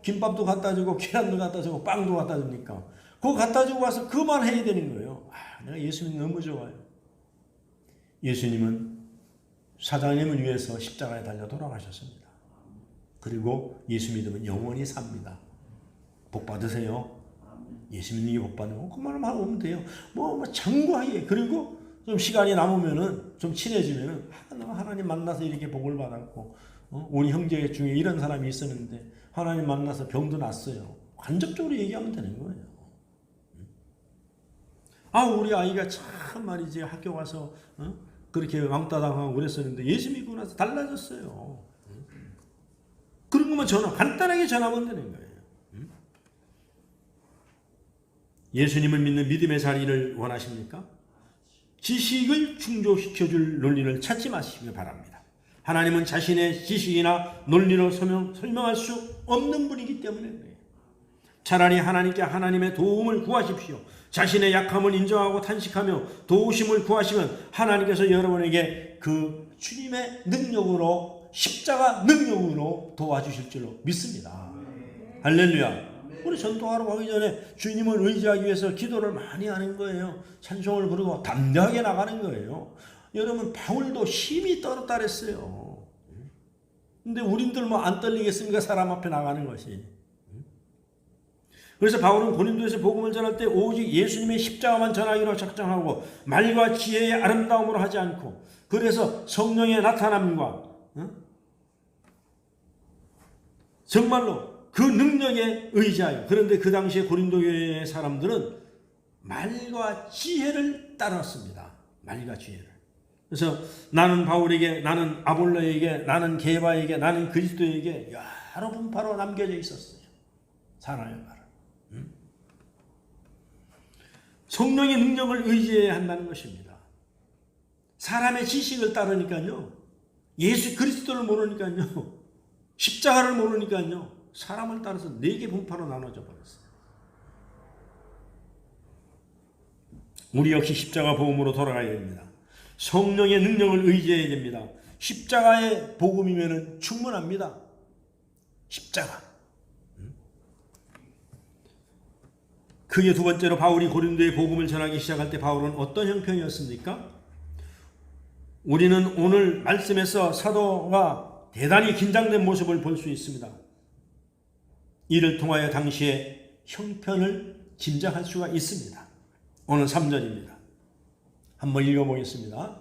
김밥도 갖다 주고 계란도 갖다 주고 빵도 갖다 줍니까? 그거 갖다 주고 와서 그만 해야 되는 거예요. 내가 예수님 너무 좋아요. 예수님은 사장님을 위해서 십자가에 달려 돌아가셨습니다. 그리고 예수 믿으면 영원히 삽니다. 복 받으세요. 예수 믿는 게 복 받는 거 그만만 오면 돼요. 장구하게. 그리고 좀 시간이 남으면은 좀 친해지면은 하나님 만나서 이렇게 복을 받았고 우리 형제 중에 이런 사람이 있었는데 하나님 만나서 병도 났어요. 간접적으로 얘기하면 되는 거예요. 우리 아이가 참 말이지 학교 가서 그렇게 왕따 당하고 그랬었는데 예수 믿고 나서 달라졌어요. 그런 것만 간단하게 전하면 되는 거예요. 예수님을 믿는 믿음의 자리를 원하십니까? 지식을 충족시켜줄 논리를 찾지 마시기 바랍니다. 하나님은 자신의 지식이나 논리로 설명할 수 없는 분이기 때문에 그래요. 차라리 하나님께 하나님의 도움을 구하십시오. 자신의 약함을 인정하고 탄식하며 도우심을 구하시면 하나님께서 여러분에게 그 주님의 능력으로 십자가 능력으로 도와주실 줄로 믿습니다. 할렐루야. 우리 전도하러 가기 전에 주님을 의지하기 위해서 기도를 많이 하는 거예요. 찬송을 부르고 담대하게 나가는 거예요. 여러분 바울도 힘이 떨었다 그랬어요. 근데 우린들 안 떨리겠습니까? 사람 앞에 나가는 것이. 그래서 바울은 고린도에서 복음을 전할 때 오직 예수님의 십자가만 전하기로 작정하고 말과 지혜의 아름다움으로 하지 않고 그래서 성령의 나타남과 정말로 그 능력에 의지하여 그런데 그 당시에 고린도 교회의 사람들은 말과 지혜를 따랐습니다. 말과 지혜를. 그래서 나는 바울에게 나는 아볼로에게 나는 게바에게 나는 그리스도에게 여러 분파로 남겨져 있었어요. 사나의 말은. 성령의 능력을 의지해야 한다는 것입니다. 사람의 지식을 따르니까요. 예수 그리스도를 모르니까요. 십자가를 모르니까요. 사람을 따라서 4개 분파로 나눠져 버렸어요. 우리 역시 십자가 복음으로 돌아가야 됩니다. 성령의 능력을 의지해야 됩니다. 십자가의 복음이면 충분합니다. 십자가. 그게 두 번째로 바울이 고린도에 복음을 전하기 시작할 때 바울은 어떤 형편이었습니까? 우리는 오늘 말씀에서 사도가 대단히 긴장된 모습을 볼 수 있습니다. 이를 통하여 당시의 형편을 짐작할 수가 있습니다. 오늘 3절입니다. 한번 읽어보겠습니다.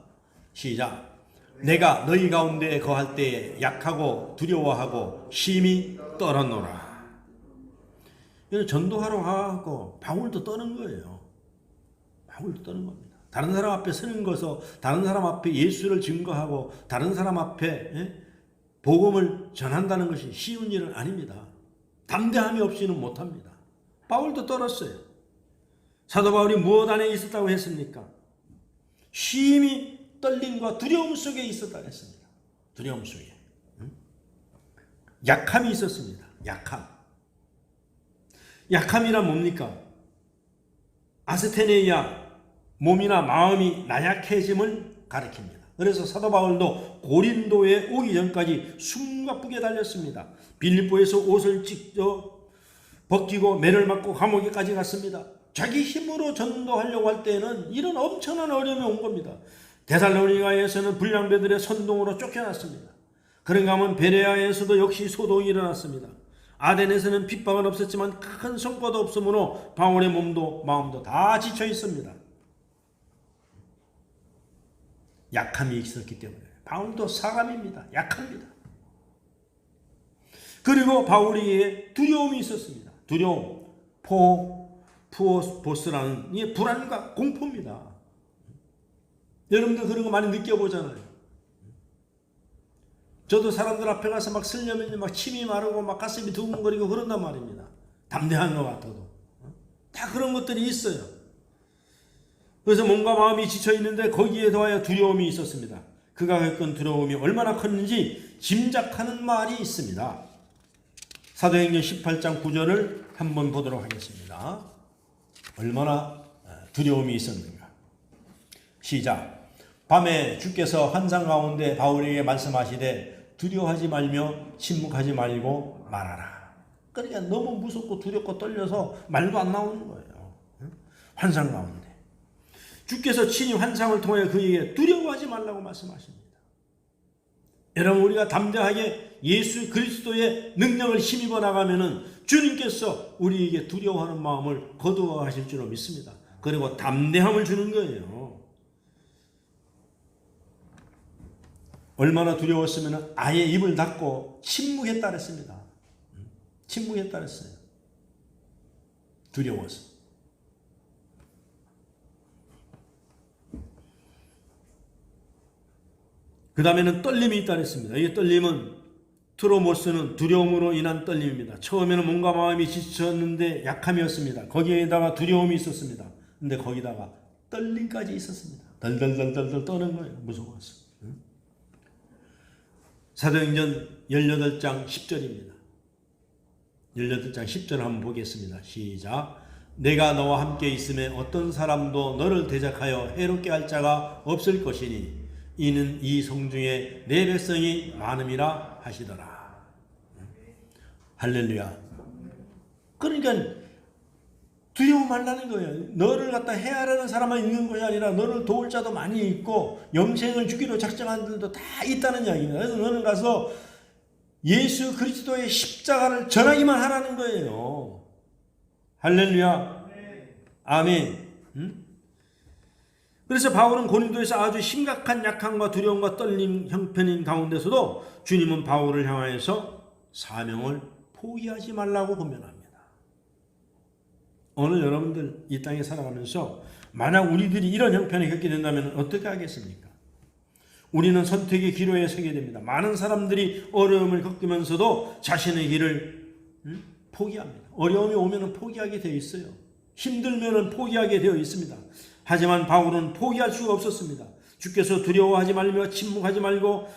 시작. 내가 너희 가운데 거할 때에 약하고 두려워하고 심히 떨었노라. 전도하러 가고 바울도 떠는 거예요. 바울도 떠는 겁니다. 다른 사람 앞에 서는 것서 다른 사람 앞에 예수를 증거하고 다른 사람 앞에 복음을 전한다는 것이 쉬운 일은 아닙니다. 담대함이 없이는 못합니다. 바울도 떨었어요. 사도 바울이 무엇 안에 있었다고 했습니까? 심히 떨림과 두려움 속에 있었다고 했습니다. 두려움 속에. 약함이 있었습니다. 약함이란 뭡니까? 아스테네이아, 몸이나 마음이 나약해짐을 가리킵니다. 그래서 사도 바울도 고린도에 오기 전까지 숨과 쁘게 달렸습니다. 빌립보에서 옷을 찢어 벗기고 매를 맞고 감옥에까지 갔습니다. 자기 힘으로 전도하려고 할 때에는 이런 엄청난 어려움이 온 겁니다. 데살로니가에서는 불량배들의 선동으로 쫓겨났습니다. 그런가 하면 베레아에서도 역시 소동이 일어났습니다. 아덴에서는 핍박은 없었지만 큰 성과도 없으므로 바울의 몸도 마음도 다 지쳐 있습니다. 약함이 있었기 때문에 바울도 사람입니다. 약합니다. 그리고 바울에게 두려움이 있었습니다. 두려움, 푸오보스라는 이 불안과 공포입니다. 여러분들 그런 거 많이 느껴보잖아요. 저도 사람들 앞에 가서 막 쓰려면 막 침이 마르고 막 가슴이 두근거리고 그런단 말입니다. 담대한 것 같아도. 다 그런 것들이 있어요. 그래서 몸과 마음이 지쳐 있는데 거기에 더하여 두려움이 있었습니다. 그가 겪은 두려움이 얼마나 컸는지 짐작하는 말이 있습니다. 사도행전 18장 9절을 한번 보도록 하겠습니다. 얼마나 두려움이 있었는가. 시작. 밤에 주께서 환상 가운데 바울에게 말씀하시되 두려워하지 말며 침묵하지 말고 말하라. 그러니까 너무 무섭고 두렵고 떨려서 말도 안 나오는 거예요. 환상 가운데. 주께서 친히 환상을 통해 그에게 두려워하지 말라고 말씀하십니다. 여러분 우리가 담대하게 예수 그리스도의 능력을 힘입어 나가면은 주님께서 우리에게 두려워하는 마음을 거두어 하실 줄로 믿습니다. 그리고 담대함을 주는 거예요. 얼마나 두려웠으면 아예 입을 닫고 침묵했다 그랬습니다. 침묵했다 그랬어요. 두려워서. 그 다음에는 떨림이 있다 그랬습니다. 이 떨림은 트로모스는 두려움으로 인한 떨림입니다. 처음에는 몸과 마음이 지쳤는데 약함이었습니다. 거기에다가 두려움이 있었습니다. 근데 거기다가 떨림까지 있었습니다. 덜덜덜덜 떠는 거예요. 무서워서. 사도행전 18장 10절입니다. 18장 10절 한번 보겠습니다. 시작. 내가 너와 함께 있음에 어떤 사람도 너를 대적하여 해롭게 할 자가 없을 것이니 이는 이 성중에 내 백성이 많음이라 하시더라. 할렐루야. 그러니까 두려워 말라는 거예요. 너를 갖다 해하려는 사람만 있는 것이 아니라 너를 도울 자도 많이 있고 영생을 주기로 작정한 들도 다 있다는 이야기입니다. 그래서 너는 가서 예수 그리스도의 십자가를 전하기만 하라는 거예요. 할렐루야. 아멘. 그래서 바울은 고린도에서 아주 심각한 약함과 두려움과 떨림 형편인 가운데서도 주님은 바울을 향하여서 사명을 포기하지 말라고 권면합니다. 오늘 여러분들 이 땅에 살아가면서 만약 우리들이 이런 형편에 겪게 된다면 어떻게 하겠습니까? 우리는 선택의 기로에 서게 됩니다. 많은 사람들이 어려움을 겪으면서도 자신의 길을 포기합니다. 어려움이 오면 포기하게 되어 있어요. 힘들면 포기하게 되어 있습니다. 하지만 바울은 포기할 수가 없었습니다. 주께서 두려워하지 말며 침묵하지 말고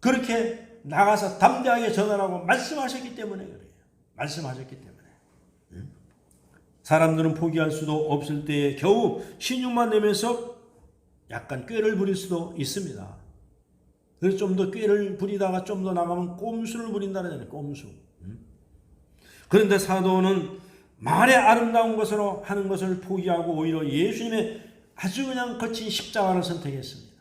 그렇게 나가서 담대하게 전하라고 말씀하셨기 때문에 그래요. 말씀하셨기 때문에. 사람들은 포기할 수도 없을 때에 겨우 신용만 내면서 약간 꾀를 부릴 수도 있습니다. 그래서 좀 더 꾀를 부리다가 좀 더 나가면 꼼수를 부린다는 꼼수. 그런데 사도는 말의 아름다운 것으로 하는 것을 포기하고 오히려 예수님의 아주 그냥 거친 십자가를 선택했습니다.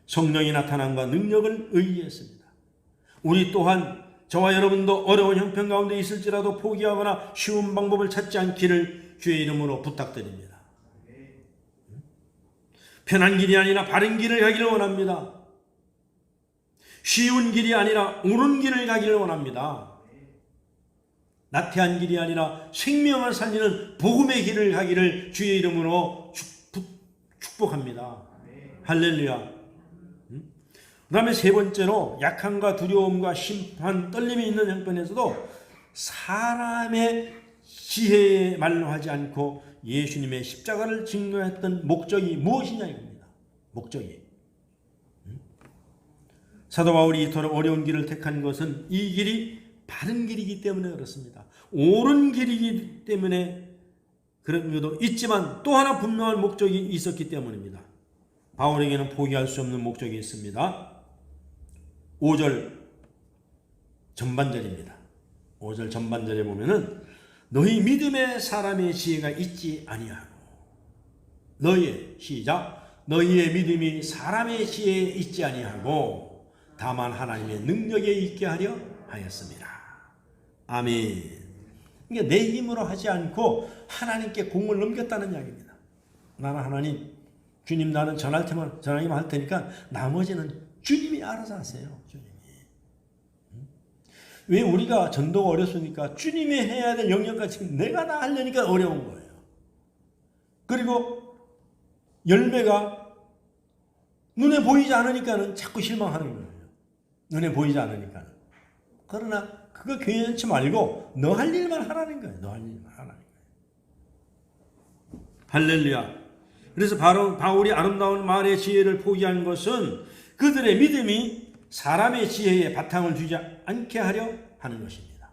성령이 나타남과 능력을 의지했습니다. 우리 또한 저와 여러분도 어려운 형편 가운데 있을지라도 포기하거나 쉬운 방법을 찾지 않기를 주의 이름으로 부탁드립니다. 편한 길이 아니라 바른 길을 가기를 원합니다. 쉬운 길이 아니라 옳은 길을 가기를 원합니다. 나태한 길이 아니라 생명을 살리는 복음의 길을 가기를 주의 이름으로 축복합니다. 할렐루야. 그 다음에 세 번째로 약함과 두려움과 심판, 떨림이 있는 형편에서도 사람의 지혜의 말로 하지 않고 예수님의 십자가를 증거했던 목적이 무엇이냐 이겁니다. 목적이. 사도 바울이 이토록 어려운 길을 택한 것은 이 길이 바른 길이기 때문에 그렇습니다. 옳은 길이기 때문에 그런 것도 있지만 또 하나 분명한 목적이 있었기 때문입니다. 바울에게는 포기할 수 없는 목적이 있습니다. 5절 전반절입니다. 5절 전반절에 보면은 너희 믿음의 사람의 지혜가 있지 아니하고 너희의 시작 너희의 믿음이 사람의 지혜에 있지 아니하고 다만 하나님의 능력에 있게 하려 하였습니다. 아멘. 그러니까 내 힘으로 하지 않고 하나님께 공을 넘겼다는 이야기입니다. 나는 하나님 주님 나는 전하기만 할 테니까 나머지는 주님이 알아서 하세요. 주님이. 왜 우리가 전도가 어렵습니까? 주님이 해야 될 영역까지 내가 다 하려니까 어려운 거예요. 그리고 열매가 눈에 보이지 않으니까는 자꾸 실망하는 거예요. 눈에 보이지 않으니까. 그러나 그거 괜찮지 말고 너 할 일만 하라는 거예요. 너 할 일만 하라는 거예요. 할렐루야. 그래서 바로 바울이 아름다운 말의 지혜를 포기한 것은 그들의 믿음이 사람의 지혜에 바탕을 두지 않게 하려 하는 것입니다.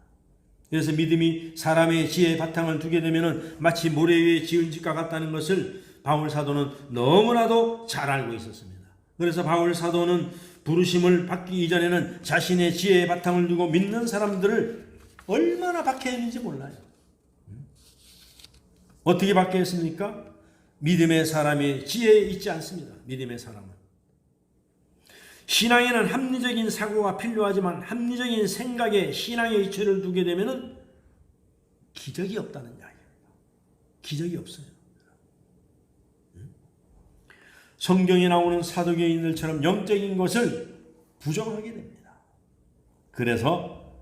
그래서 믿음이 사람의 지혜에 바탕을 두게 되면 마치 모래 위에 지은 집과 같다는 것을 바울 사도는 너무나도 잘 알고 있었습니다. 그래서 바울 사도는 부르심을 받기 이전에는 자신의 지혜에 바탕을 두고 믿는 사람들을 얼마나 박해했는지 몰라요. 어떻게 박해했습니까? 믿음의 사람의 지혜에 있지 않습니다. 믿음의 사람은. 신앙에는 합리적인 사고가 필요하지만 합리적인 생각에 신앙의 이치를 두게 되면 기적이 없다는 이야기입니다. 기적이 없어요. 성경에 나오는 사도계인들처럼 영적인 것을 부정하게 됩니다. 그래서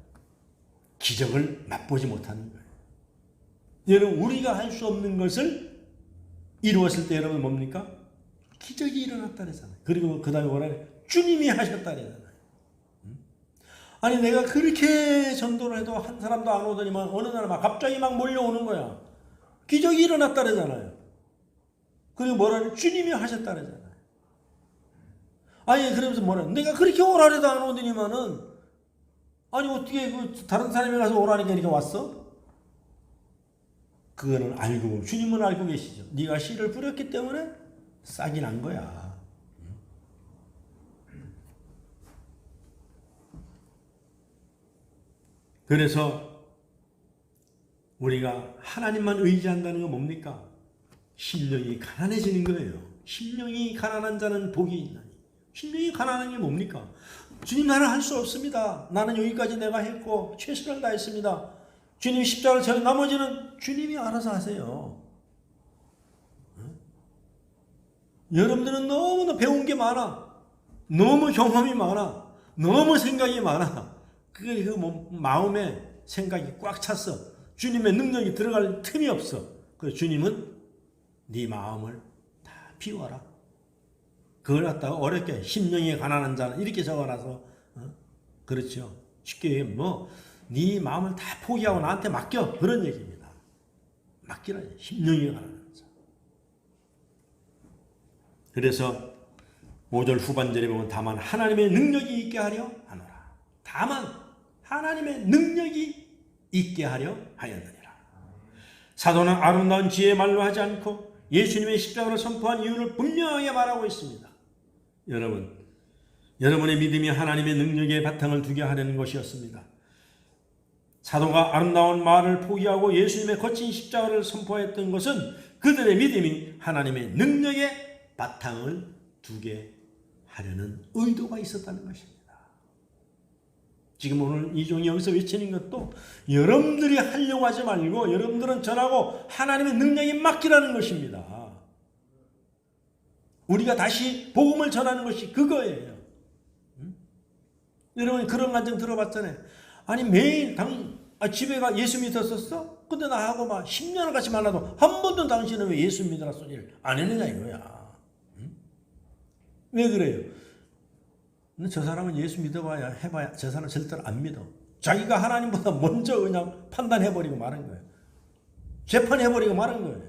기적을 맛보지 못하는 거예요. 여러분 우리가 할 수 없는 것을 이루었을 때 여러분 뭡니까? 기적이 일어났다 그랬잖아요. 그리고 그 다음에 뭐라 주님이 하셨다 그랬잖아요. 아니 내가 그렇게 전도를 해도 한 사람도 안 오더니만 어느 날 막 갑자기 막 몰려오는 거야. 기적이 일어났다 그랬잖아요. 그리고 뭐라 주님이 하셨다 그랬잖아요. 아니 그러면서 뭐라 내가 그렇게 오라래도 안 오더니만은 아니 어떻게 그 다른 사람이 가서 오라니까 이렇게 왔어? 그거는 알고 주님은 알고 계시죠. 네가 씨를 뿌렸기 때문에 싹이 난 거야. 그래서 우리가 하나님만 의지한다는 건 뭡니까? 심령이 가난해지는 거예요. 심령이 가난한 자는 복이 있나니. 심령이 가난한 게 뭡니까? 주님 나는 할 수 없습니다. 나는 여기까지 내가 했고 최선을 다했습니다. 주님 십자가를 져 나머지는 주님이 알아서 하세요. 여러분들은 너무나 배운 게 많아. 너무 경험이 많아. 너무 생각이 많아. 그게 그 마음에 생각이 꽉 찼어. 주님의 능력이 들어갈 틈이 없어. 그래서 주님은 네 마음을 다 비워라. 그걸 갖다가 어렵게 심령이 가난한 자는 이렇게 적어놔서 그렇죠. 쉽게 뭐 네 마음을 다 포기하고 나한테 맡겨 그런 얘기입니다. 맡기라. 심령이 가난한 자. 그래서 5절 후반절에 보면 다만 하나님의 능력이 있게 하려 하노라. 다만 하나님의 능력이 있게 하려 하였느니라. 사도는 아름다운 지혜의 말로 하지 않고 예수님의 십자가를 선포한 이유를 분명하게 말하고 있습니다. 여러분의 믿음이 하나님의 능력의 바탕을 두게 하려는 것이었습니다. 사도가 아름다운 말을 포기하고 예수님의 거친 십자가를 선포했던 것은 그들의 믿음이 하나님의 능력의 바탕을 두게 하려는 의도가 있었다는 것입니다. 지금 오늘 이 종이 여기서 외치는 것도 여러분들이 하려고 하지 말고 여러분들은 전하고 하나님의 능력에 맡기라는 것입니다. 우리가 다시 복음을 전하는 것이 그거예요. 여러분 그런 간증 들어봤잖아요. 아니 매일 집에가 예수 믿었었어? 근데 나하고 막 10년을 같이 만나도 한 번도 당신은 왜 예수 믿으라 소리를 안 했느냐 이거야. 왜 그래요? 저 사람은 예수 믿어봐야 해봐야 저 사람은 절대로 안 믿어. 자기가 하나님보다 먼저 그냥 판단해버리고 마는 거예요. 재판해버리고 마는 거예요.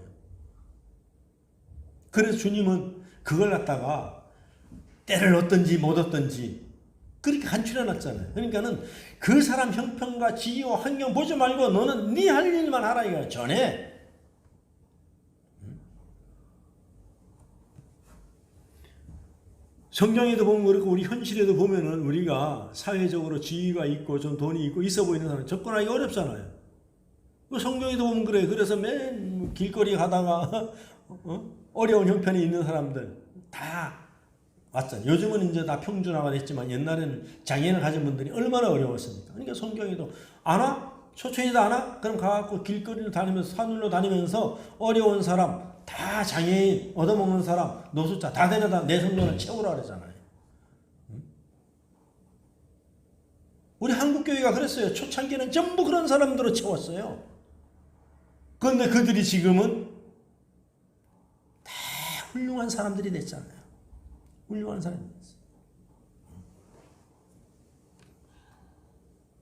그래서 주님은 그걸 갖다가 때를 얻든지 못 얻든지 그렇게 간추려놨잖아요. 그러니까는 그 사람 형편과 지위와 환경 보지 말고 너는 네 할 일만 하라 이거야. 전해. 성경에도 보면 그렇고 우리 현실에도 보면은 우리가 사회적으로 지위가 있고 좀 돈이 있고 있어 보이는 사람 접근하기 어렵잖아요. 성경에도 보면 그래. 그래서 맨 길거리 가다가 어려운 형편이 있는 사람들 다 왔잖아요. 요즘은 이제 다 평준화가 됐지만 옛날에는 장애인을 가진 분들이 얼마나 어려웠습니까? 그러니까 성경에도 안 와? 초청이도 안 와? 그럼 가갖고 길거리를 다니면서 산울로 다니면서 어려운 사람 다 장애인 얻어먹는 사람 노숙자 다 데려다 내 성전을 채우라 그러잖아요. 우리 한국교회가 그랬어요. 초창기는 전부 그런 사람들로 채웠어요. 그런데 그들이 지금은 다 훌륭한 사람들이 됐잖아요. 훌륭한 사람이 됐어요.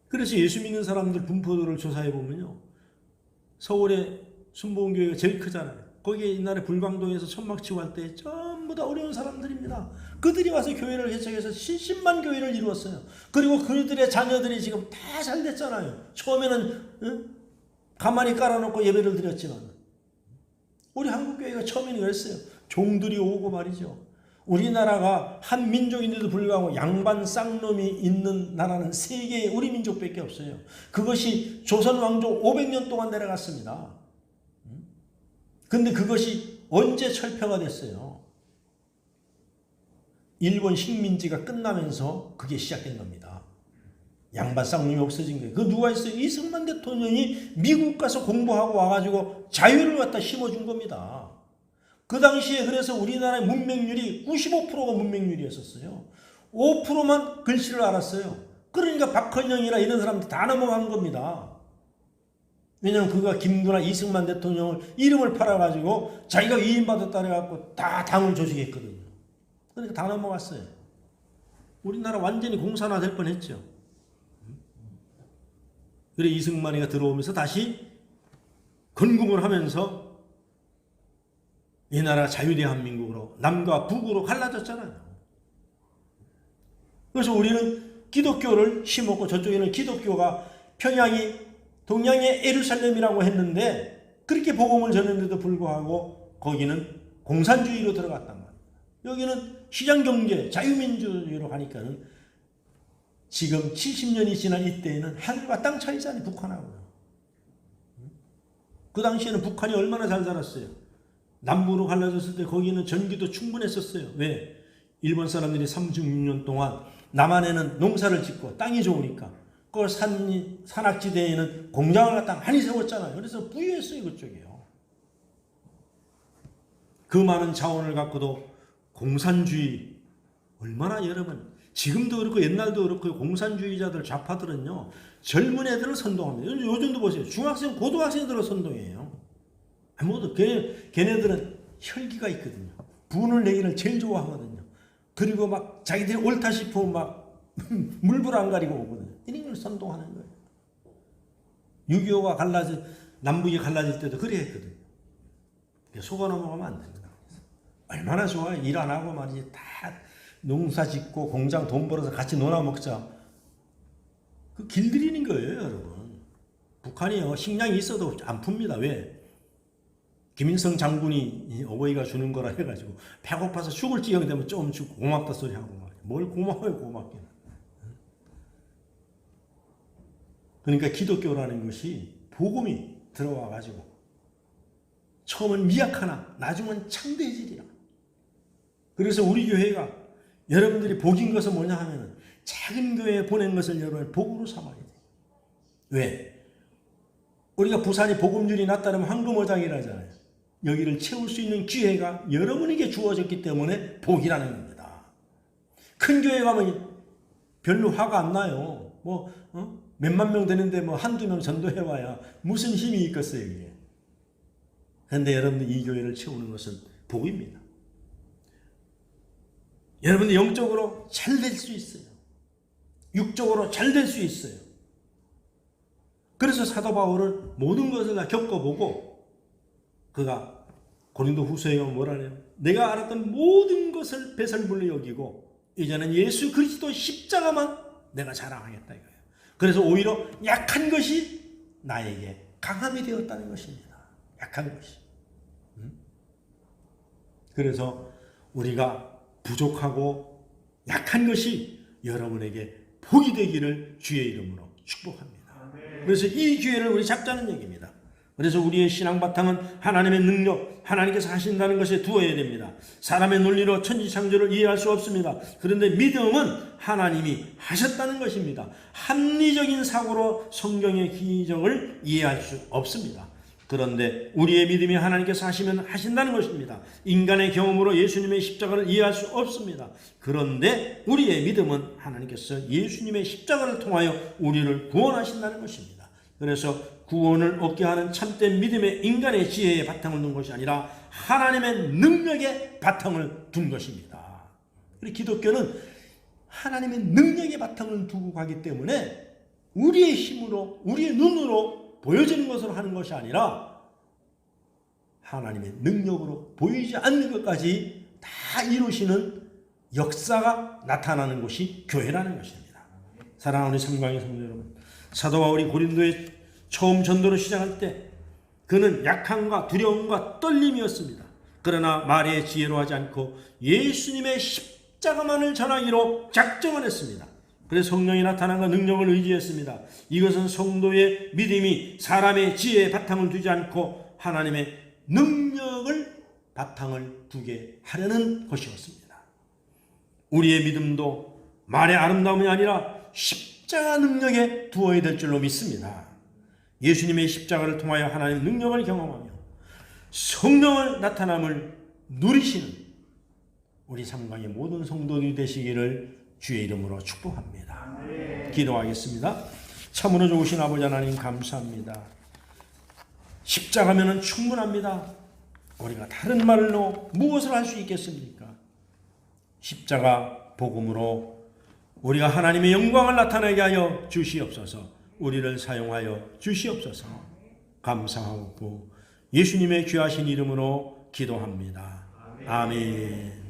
그래서 예수 믿는 사람들 분포도를 조사해 보면요. 서울의 순복음교회가 제일 크잖아요. 거기에 옛날에 불광동에서 천막 치고 할 때 전부 다 어려운 사람들입니다. 그들이 와서 교회를 개척해서 70만 교회를 이루었어요. 그리고 그들의 자녀들이 지금 다 잘 됐잖아요. 처음에는 가만히 깔아놓고 예배를 드렸지만 우리 한국교회가 처음에는 그랬어요. 종들이 오고 말이죠. 우리나라가 한 민족인데도 불구하고 양반 쌍놈이 있는 나라는 세계에 우리 민족밖에 없어요. 그것이 조선 왕조 500년 동안 내려갔습니다. 근데 그것이 언제 철폐가 됐어요? 일본 식민지가 끝나면서 그게 시작된 겁니다. 양반 쌍놈이 없어진 거예요. 그 누가 있어요? 이승만 대통령이 미국 가서 공부하고 와가지고 자유를 갖다 심어준 겁니다. 그 당시에 그래서 우리나라의 문맹률이 95%가 문맹률이었었어요. 5%만 글씨를 알았어요. 그러니까 박헌영이나 이런 사람들 다 넘어간 겁니다. 왜냐하면 그가 김구나 이승만 대통령을 이름을 팔아가지고 자기가 위임받았다 해갖고 다 당을 조직했거든요. 그러니까 다 넘어갔어요. 우리나라 완전히 공산화 될 뻔했죠. 그래 이승만이가 들어오면서 다시 건국을 하면서 이 나라가 자유대한민국으로 남과 북으로 갈라졌잖아요. 그래서 우리는 기독교를 심었고 저쪽에는 기독교가 평양이 동양의 예루살렘이라고 했는데 그렇게 복음을 전했는데도 불구하고 거기는 공산주의로 들어갔단 말이에요. 여기는 시장경제, 자유민주주의로 가니까는 지금 70년이 지난 이때에는 하늘과 땅 차이잖아요. 북한하고요. 그 당시에는 북한이 얼마나 잘 살았어요. 남부로 갈라졌을 때 거기는 전기도 충분했었어요. 왜? 일본 사람들이 36년 동안 남한에는 농사를 짓고 땅이 좋으니까 그 산악지대에는 공장을 갖다 많이 세웠잖아요. 그래서 부유했어요. 그쪽이요. 그 많은 자원을 갖고도 공산주의 얼마나 여러분 지금도 그렇고 옛날도 그렇고 공산주의자들 좌파들은요. 젊은 애들을 선동합니다. 요즘도 보세요. 중학생 고등학생들을 선동해요. 아무도 걔네들은 혈기가 있거든요. 분을 내기를 제일 좋아하거든요. 그리고 막 자기들이 옳다 싶으면 막 물불 안 가리고 오거든요. 이런 걸 선동하는 거예요. 6.25가 남북이 갈라질 때도 그래 했거든요. 속아 넘어가면 안 됩니다. 얼마나 좋아요. 일 안 하고 말이지 다 농사 짓고 공장 돈 벌어서 같이 놀아 먹자. 그 길들이는 거예요, 여러분. 북한이요 식량이 있어도 안 풉니다. 왜? 김일성 장군이 어버이가 주는 거라 해가지고 배고파서 죽을 지경 되면 좀 주고 고맙다 소리 하고 말이야. 뭘 고마워요, 고맙기는. 그러니까 기독교라는 것이 복음이 들어와가지고 처음은 미약하나 나중은 창대해지리라. 그래서 우리 교회가 여러분들이 복인 것은 뭐냐 하면은 작은 교회에 보낸 것을 여러분을 복으로 삼아야 돼요. 왜? 우리가 부산이 복음률이 낮다면 황금어장이라잖아요. 여기를 채울 수 있는 기회가 여러분에게 주어졌기 때문에 복이라는 겁니다. 큰 교회 가면 별로 화가 안 나요. 몇만 명 되는데 한두 명 전도해와야 무슨 힘이 있겠어요, 이게. 그런데 여러분들 이 교회를 채우는 것은 복입니다. 여러분들 영적으로 잘 될 수 있어요. 육적으로 잘 될 수 있어요. 그래서 사도 바울은 모든 것을 다 겪어보고 그가 고린도 후서에 뭐라 해요? 내가 알았던 모든 것을 배설물로 여기고 이제는 예수 그리스도 십자가만 내가 자랑하겠다 이거예요. 그래서 오히려 약한 것이 나에게 강함이 되었다는 것입니다. 약한 것이. 그래서 우리가 부족하고 약한 것이 여러분에게 복이 되기를 주의 이름으로 축복합니다. 그래서 이 기회를 우리 잡자는 얘기입니다. 그래서 우리의 신앙 바탕은 하나님의 능력, 하나님께서 하신다는 것에 두어야 됩니다. 사람의 논리로 천지창조를 이해할 수 없습니다. 그런데 믿음은 하나님이 하셨다는 것입니다. 합리적인 사고로 성경의 기적을 이해할 수 없습니다. 그런데 우리의 믿음이 하나님께서 하시면 하신다는 것입니다. 인간의 경험으로 예수님의 십자가를 이해할 수 없습니다. 그런데 우리의 믿음은 하나님께서 예수님의 십자가를 통하여 우리를 구원하신다는 것입니다. 그래서 구원을 얻게 하는 참된 믿음의 인간의 지혜에 바탕을 둔 것이 아니라 하나님의 능력에 바탕을 둔 것입니다. 우리 기독교는 하나님의 능력에 바탕을 두고 가기 때문에 우리의 힘으로 우리의 눈으로 보여지는 것으로 하는 것이 아니라 하나님의 능력으로 보이지 않는 것까지 다 이루시는 역사가 나타나는 것이 교회라는 것입니다. 사랑하는 삼광의 성도 여러분, 사도 바울이 고린도에 처음 전도를 시작할 때 그는 약함과 두려움과 떨림이었습니다. 그러나 말의 지혜로 하지 않고 예수님의 십자가만을 전하기로 작정을 했습니다. 그래서 성령이 나타난과 능력을 의지했습니다. 이것은 성도의 믿음이 사람의 지혜에 바탕을 두지 않고 하나님의 능력을 바탕을 두게 하려는 것이었습니다. 우리의 믿음도 말의 아름다움이 아니라 십자가 능력에 두어야 될 줄로 믿습니다. 예수님의 십자가를 통하여 하나님의 능력을 경험하며 성령의 나타남을 누리시는 우리 삼강의 모든 성도들이 되시기를 주의 이름으로 축복합니다. 기도하겠습니다. 참으로 좋으신 아버지 하나님 감사합니다. 십자가면은 충분합니다. 우리가 다른 말로 무엇을 할 수 있겠습니까? 십자가 복음으로 우리가 하나님의 영광을 나타내게 하여 주시옵소서. 우리를 사용하여 주시옵소서. 감사하고 예수님의 귀하신 이름으로 기도합니다. 아멘.